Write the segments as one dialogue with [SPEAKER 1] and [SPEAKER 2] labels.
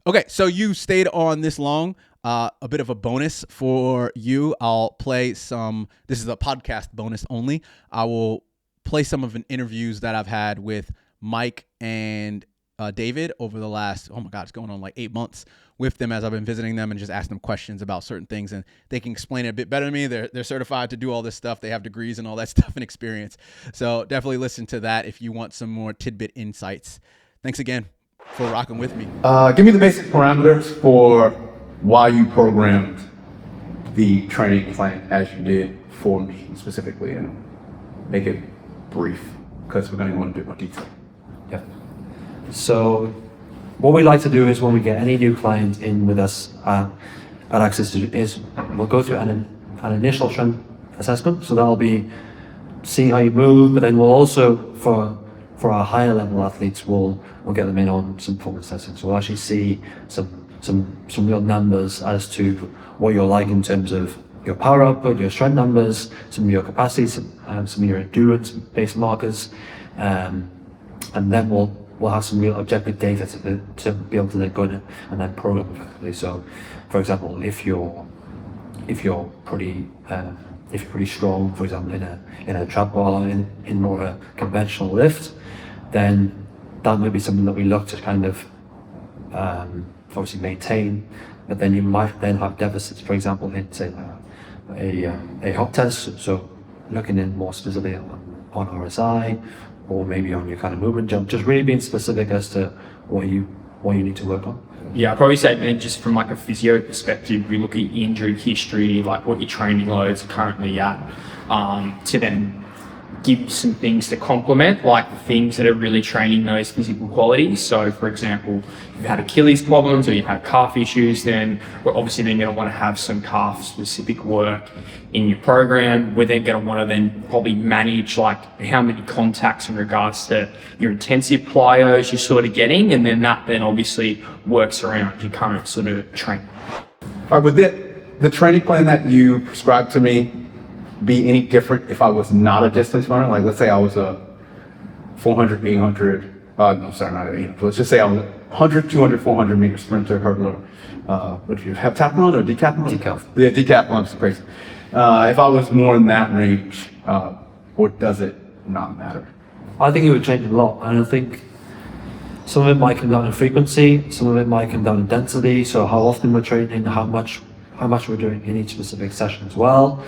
[SPEAKER 1] Okay, so you stayed on this long. A bit of a bonus for you. I'll play some. This is a podcast bonus only. I will play some of an interviews that I've had with Mike and David over the last, oh my God, it's going on like 8 months with them as I've been visiting them and just asking them questions about certain things, and they can explain it a bit better than me. They're certified to do all this stuff. They have degrees and all that stuff and experience. So definitely listen to that if you want some more tidbit insights. Thanks again for rocking with me.
[SPEAKER 2] Give me the basic parameters for why you programmed the training plan as you did for me specifically, and make it brief because we're going to go into a bit more detail.
[SPEAKER 3] Yeah. So what we like to do is when we get any new client in with us at Access is we'll go through an initial strength assessment. So that'll be seeing how you move, but then we'll also, for our higher level athletes, we'll get them in on some performance testing. So we'll actually see some real numbers as to what you're like in terms of your power output, your strength numbers, some of your capacity, some of your endurance based markers, and then we'll have some real objective data to be able to then go in and then program effectively. So, for example, if you're pretty strong, for example, in a trap bar, in more a conventional lift, then that might be something that we look to kind of obviously maintain. But then you might then have deficits, for example, in say a hop test. So looking in more specifically on RSI, or maybe on your kind of movement jump, just really being specific as to what you need to work on.
[SPEAKER 4] Yeah, I'd probably say, man, just from like a physio perspective, we look at injury history, like what your training loads are currently at, to then give you some things to complement, like the things that are really training those physical qualities. So, for example, if you've had Achilles problems or you've had calf issues, then we're obviously then going to want to have some calf-specific work in your program. We're then going to want to then probably manage like how many contacts in regards to your intensive plyos you're sort of getting, and then that then obviously works around your current sort of training.
[SPEAKER 2] All right, would the training plan that you prescribed to me be any different if I was not a distance runner? Like, let's say I was a 400, 800, no, sorry, not 800. Let's just say I was a 100, 200, 400 meter sprinter, hurdler. What do you have, decathlon or decathlon?
[SPEAKER 3] Decathlon.
[SPEAKER 2] Yeah, decathlon is crazy. If I was more in that range, or does it not matter?
[SPEAKER 3] I think it would change a lot, and I think some of it might come down in frequency, some of it might come down in density, so how often we're training, how much we're doing in each specific session as well,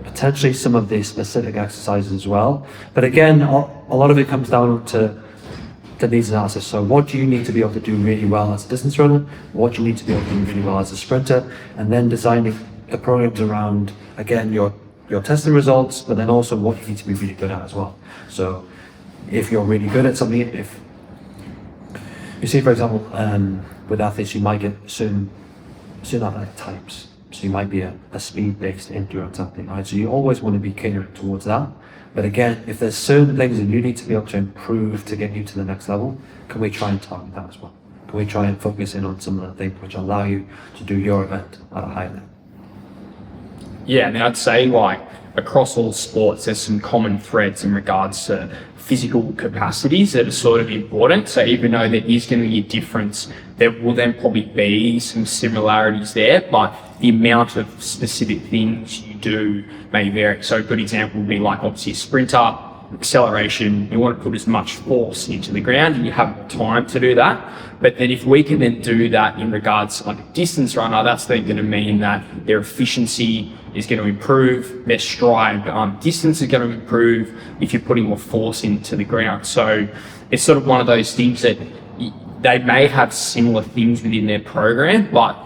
[SPEAKER 3] potentially some of the specific exercises as well. But again, a lot of it comes down to needs analysis. So what do you need to be able to do really well as a distance runner? What do you need to be able to do really well as a sprinter? And then designing the programs around, again, your testing results, but then also what you need to be really good at as well. So if you're really good at something, if you see, for example, with athletes, you might get certain athletic types. So you might be a speed-based endurance athlete, right? So you always want to be catering towards that. But again, if there's certain things that you need to be able to improve to get you to the next level, can we try and target that as well? Can we try and focus in on some of the things which allow you to do your event at a high level?
[SPEAKER 4] Yeah, and I'd say like across all sports, there's some common threads in regards to physical capacities that are sort of important. So even though there is going to be a difference, there will then probably be some similarities there, but the amount of specific things you do may vary. So a good example would be like obviously a sprinter, acceleration, you want to put as much force into the ground and you have time to do that. But then if we can then do that in regards to like a distance runner, that's then going to mean that their efficiency is going to improve, their stride distance is going to improve if you're putting more force into the ground. So it's sort of one of those things that they may have similar things within their program, but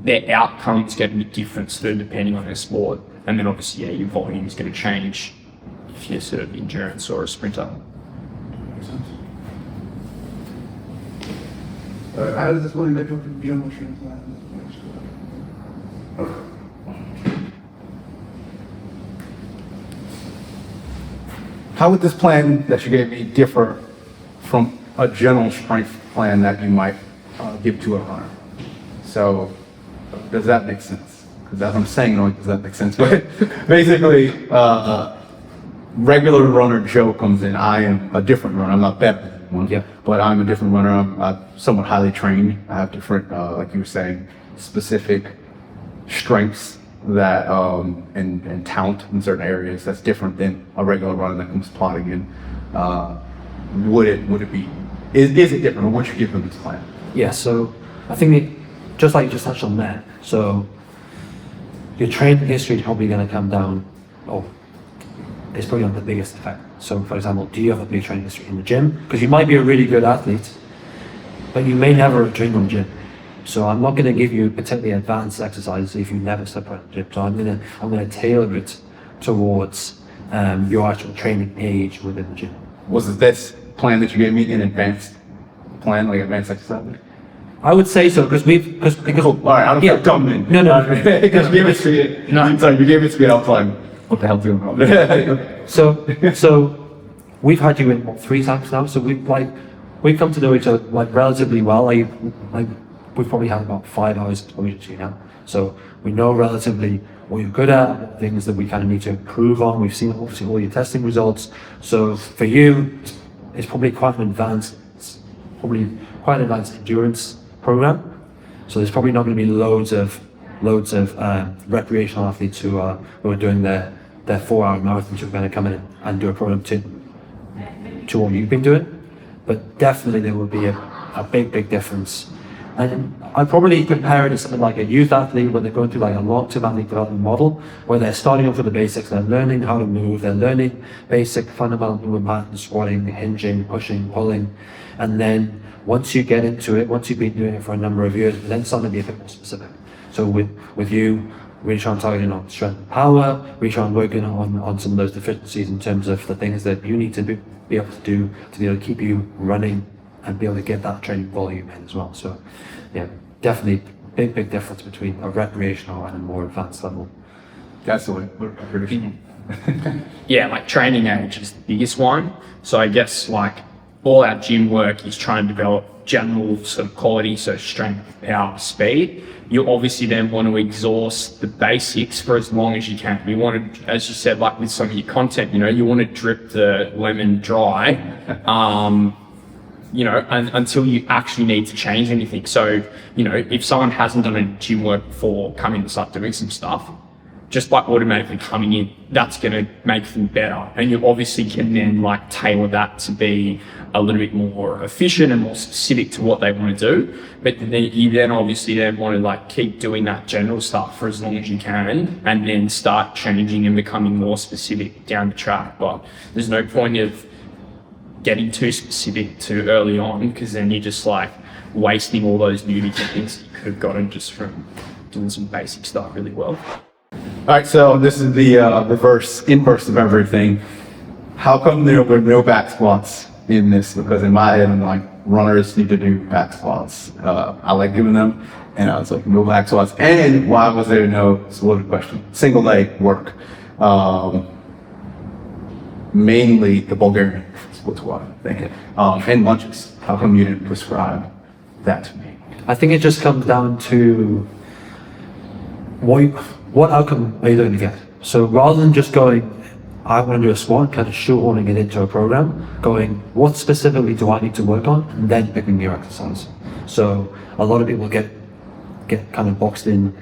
[SPEAKER 4] their outcome is going to be different sort of depending on their sport. And then obviously, yeah, your volume is going to change if you're sort of endurance or a sprinter.
[SPEAKER 2] How does this one differ from general strength? How would this plan that you gave me differ from a general strength plan that you might give to a runner? So, does that make sense? Because as I'm saying, no, does that make sense? But basically, regular runner Joe comes in. I am a different runner. I'm not better than him. one.
[SPEAKER 3] Yeah.
[SPEAKER 2] But I'm a different runner. I'm somewhat highly trained. I have different, like you were saying, specific strengths that and talent in certain areas that's different than a regular runner that comes plotting in. Would it be? Is it different, or would you give them this plan?
[SPEAKER 3] Yeah, so I think just like you just touched on there, so your training history is probably going to come down, it's probably not the biggest effect. So for example, do you have a big training history in the gym? Because you might be a really good athlete, but you may never have trained on the gym. So I'm not going to give you particularly advanced exercises if you never step out of the gym. So I'm going to tailor it towards your actual training age within the gym.
[SPEAKER 2] Was this plan that you gave me an advanced plan, like advanced exercise?
[SPEAKER 3] I would say so because
[SPEAKER 2] All right, I don't feel dumb then.
[SPEAKER 3] No.
[SPEAKER 2] Because you gave it to me. No, I'm sorry, you gave it to me. I was like, what the hell's going on?
[SPEAKER 3] So we've had you in 3 times now. So we've come to know each other like relatively well. We've probably had about 5 hours exposure to you now. So we know relatively what you're good at, things that we kind of need to improve on. We've seen obviously all your testing results. So for you, it's probably quite an advanced endurance program. So there's probably not going to be loads of recreational athletes who are doing their 4-hour marathons who are going to come in and do a program to what you've been doing. But definitely there will be a big difference. And I probably compare it to something like a youth athlete when they're going through like a long-term athlete development model where they're starting off with the basics, they're learning how to move, they're learning basic fundamental movement patterns, squatting, hinging, pushing, pulling. And then once you get into it, once you've been doing it for a number of years, then suddenly be a bit more specific. So with you, really trying to target on strength and power, really trying working on some of those deficiencies in terms of the things that you need to be able to do to be able to keep you running and be able to get that training volume in as well. So yeah, definitely big difference between a recreational and a more advanced level.
[SPEAKER 2] That's the way we're traditional.
[SPEAKER 4] Yeah, like training age is the biggest one. So I guess like all our gym work is trying to develop general sort of quality, so strength, power, speed. You obviously then want to exhaust the basics for as long as you can. You want to, as you said, like with some of your content, you want to drip the lemon dry, until you actually need to change anything. So, if someone hasn't done any gym work before, come in and start doing some stuff, just by automatically coming in, that's going to make them better. And you obviously can then like tailor that to be a little bit more efficient and more specific to what they want to do. But then you obviously want to like keep doing that general stuff for as long as you can, and then start changing and becoming more specific down the track. But there's no point of getting too specific too early on, because then you're just like wasting all those newbie techniques that you could have gotten just from doing some basic stuff really well.
[SPEAKER 2] All right, so this is the inverse of everything. How come there were no back squats in this? Because in my head, I'm like, runners need to do back squats. I like doing them, and I was like, no back squats. And why was there no, it's a loaded question, single leg work? Mainly the Bulgarian split squat thing, and lunges. How come you didn't prescribe that to me?
[SPEAKER 3] I think it just comes down to what outcome are you looking to get? So rather than just going, I want to do a squat, kind of shoehorning it into a program, going, what specifically do I need to work on, and then picking your exercise. So a lot of people get kind of boxed into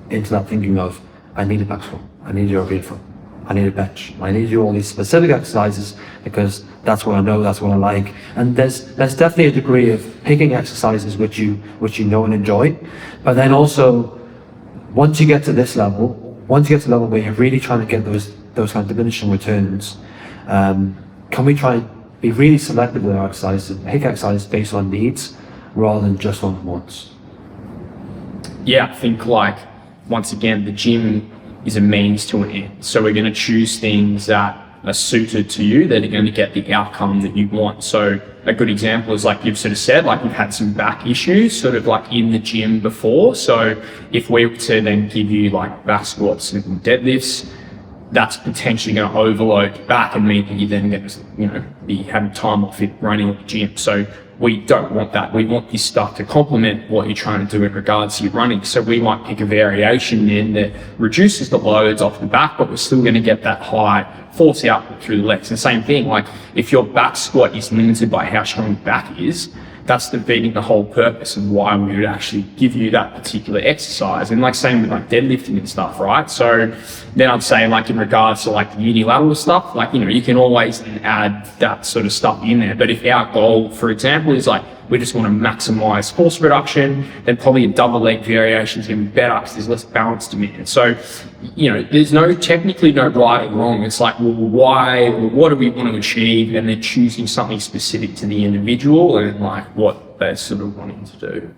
[SPEAKER 3] that thinking of, I need a back squat, I need a rear foot, I need a bench, I need to do all these specific exercises because that's what I know, that's what I like. And there's definitely a degree of picking exercises which you know and enjoy, but then also once you get to this level, where you're really trying to get those kind of diminishing returns, can we try and be really selective with our exercises and pick exercises based on needs rather than just on wants?
[SPEAKER 4] Yeah, I think like, once again, the gym is a means to an end. So we're going to choose things that are suited to you, that are going to get the outcome that you want. So a good example is like you've sort of said, like you've had some back issues sort of like in the gym before. So if we were to then give you like back squats and deadlifts, that's potentially going to overload your back and mean that you're then going to, be having time off it running at the gym. So we don't want that. We want this stuff to complement what you're trying to do in regards to your running. So we might pick a variation in that reduces the loads off the back, but we're still going to get that high force output through the legs. And same thing, like if your back squat is limited by how strong your back is, that's defeating the whole purpose and why we would actually give you that particular exercise. And like same with like deadlifting and stuff, right? So then I'd say like in regards to like the unilateral stuff, like, you know, you can always add that sort of stuff in there. But if our goal, for example, is like, we just want to maximize force reduction, then probably a double leg variation is going to be better because there's less balance demand. So, you know, there's technically no right or wrong. It's like, well, why, what do we want to achieve? And then choosing something specific to the individual and like what they're sort of wanting to do.